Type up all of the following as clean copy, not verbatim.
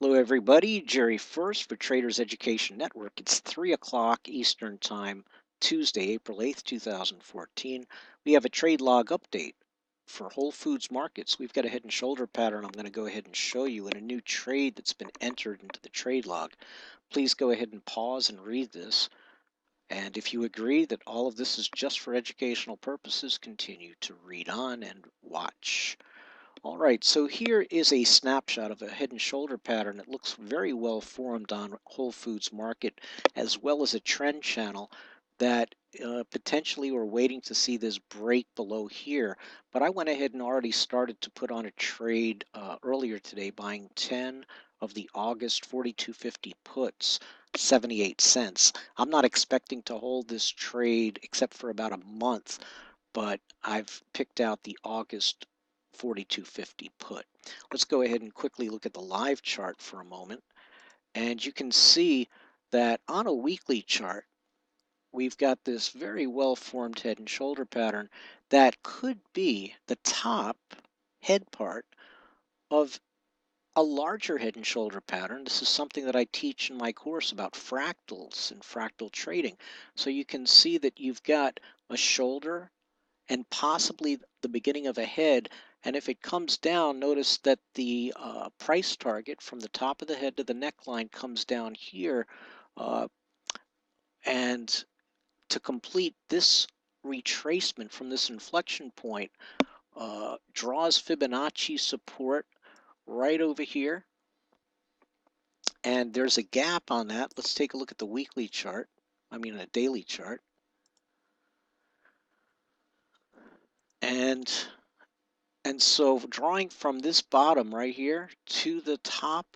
Hello, everybody. Jerry Furst for Traders Education Network. It's 3 o'clock Eastern Time, Tuesday, April 8th, 2014. We have a trade log update for Whole Foods markets. We've got a head and shoulder pattern I'm going to go ahead and show you in a new trade that's been entered into the trade log. Please go ahead and pause and read this. And if you agree that all of this is just for educational purposes, continue to read on and watch. All right, so here is a snapshot of a head and shoulder pattern that looks very well formed on Whole Foods market, as well as a trend channel that potentially we're waiting to see this break below here. But I went ahead and already started to put on a trade earlier today, buying 10 of the August 42.50 puts, 78 cents. I'm not expecting to hold this trade except for about a month, but I've picked out the August 42.50 put. Let's go ahead and quickly look at the live chart for a moment. And you can see that on a weekly chart, we've got this very well formed head and shoulder pattern that could be the top head part of a larger head and shoulder pattern. This is something that I teach in my course about fractals and fractal trading. So you can see that you've got a shoulder and possibly the beginning of a head. And if it comes down, notice that the price target from the top of the head to the neckline comes down here. And to complete this retracement from this inflection point, draws Fibonacci support right over here. And there's a gap on that. Let's take a look at the weekly chart. I mean, a daily chart. And so drawing from this bottom right here to the top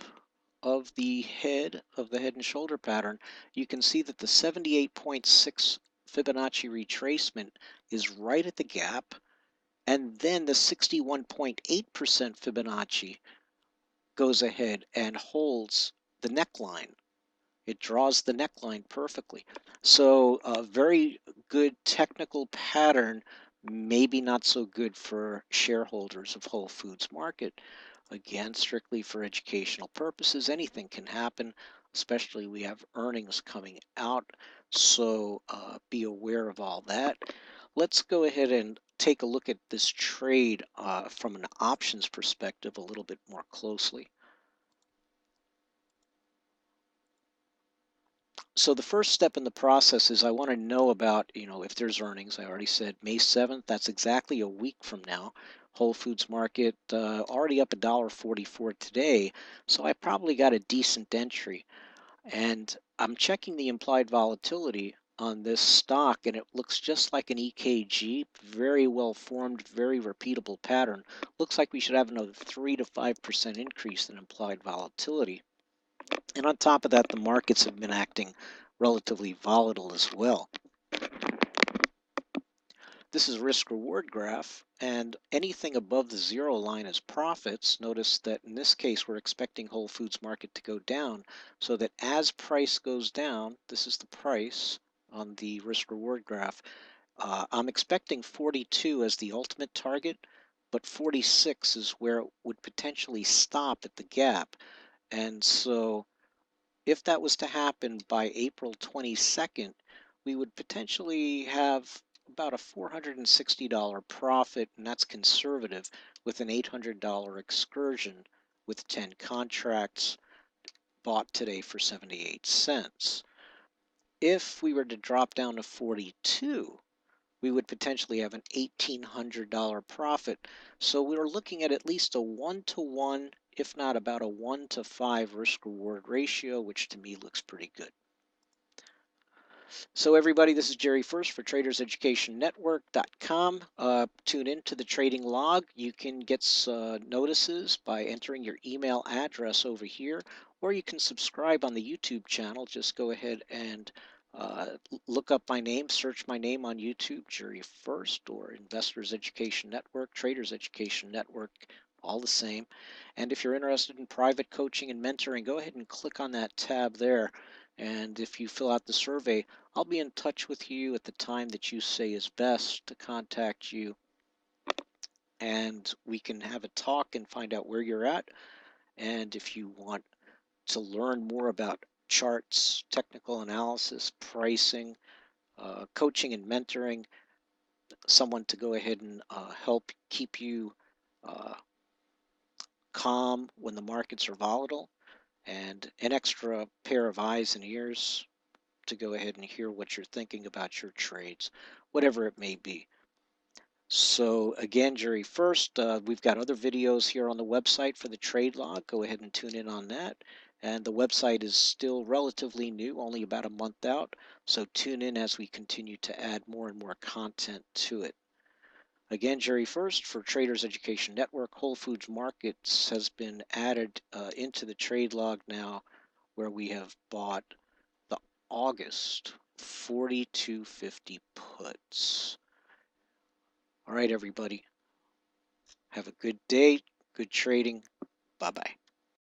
of the head and shoulder pattern, you can see that the 78.6 Fibonacci retracement is right at the gap, and then the 61.8% Fibonacci goes ahead and holds the neckline. It draws the neckline perfectly. So a very good technical pattern, maybe not so good for shareholders of Whole Foods market. Again, strictly for educational purposes, anything can happen, especially we have earnings coming out. So be aware of all that. Let's go ahead and take a look at this trade from an options perspective a little bit more closely. So the first step in the process is I want to know about, if there's earnings. I already said May 7th. That's exactly a week from now. Whole Foods market already up $1.44 today. So I probably got a decent entry. And I'm checking the implied volatility on this stock, and it looks just like an EKG. Very well formed, very repeatable pattern. Looks like we should have another 3 to 5% increase in implied volatility. And on top of that, the markets have been acting relatively volatile as well. This is risk reward graph, and anything above the zero line is profits. Notice that in this case, we're expecting Whole Foods market to go down, so that as price goes down, this is the price on the risk reward graph. I'm expecting 42 as the ultimate target, but 46 is where it would potentially stop at the gap. And so if that was to happen by April 22nd, we would potentially have about a $460 profit, and that's conservative, with an $800 excursion with 10 contracts bought today for 78 cents. If we were to drop down to 42, we would potentially have an $1,800 profit. So we're looking at least a 1-to-1, if not about a 1-to-5 risk-reward ratio, which to me looks pretty good. So everybody, this is Jerry Furst for TradersEducationNetwork.com. Tune into the trading log. You can get notices by entering your email address over here, or you can subscribe on the YouTube channel. Just go ahead and look up my name, search my name on YouTube, Jerry Furst, or Investors Education Network, Traders Education Network, all the same. And if you're interested in private coaching and mentoring, go ahead and click on that tab there. And if you fill out the survey, I'll be in touch with you at the time that you say is best to contact you. And we can have a talk and find out where you're at. And if you want to learn more about charts, technical analysis, pricing, coaching and mentoring, someone to go ahead and help keep you uh, calm when the markets are volatile, and an extra pair of eyes and ears to go ahead and hear what you're thinking about your trades, whatever it may be. So again, Jerry Furst, we've got other videos here on the website for the trade log. Go ahead and tune in on that. And the website is still relatively new, only about a month out. So tune in as we continue to add more and more content to it. Again, Jerry Furst for Traders Education Network. Whole Foods Markets has been added into the trade log now, where we have bought the August 4250 puts. All right, everybody. Have a good day, good trading. Bye-bye.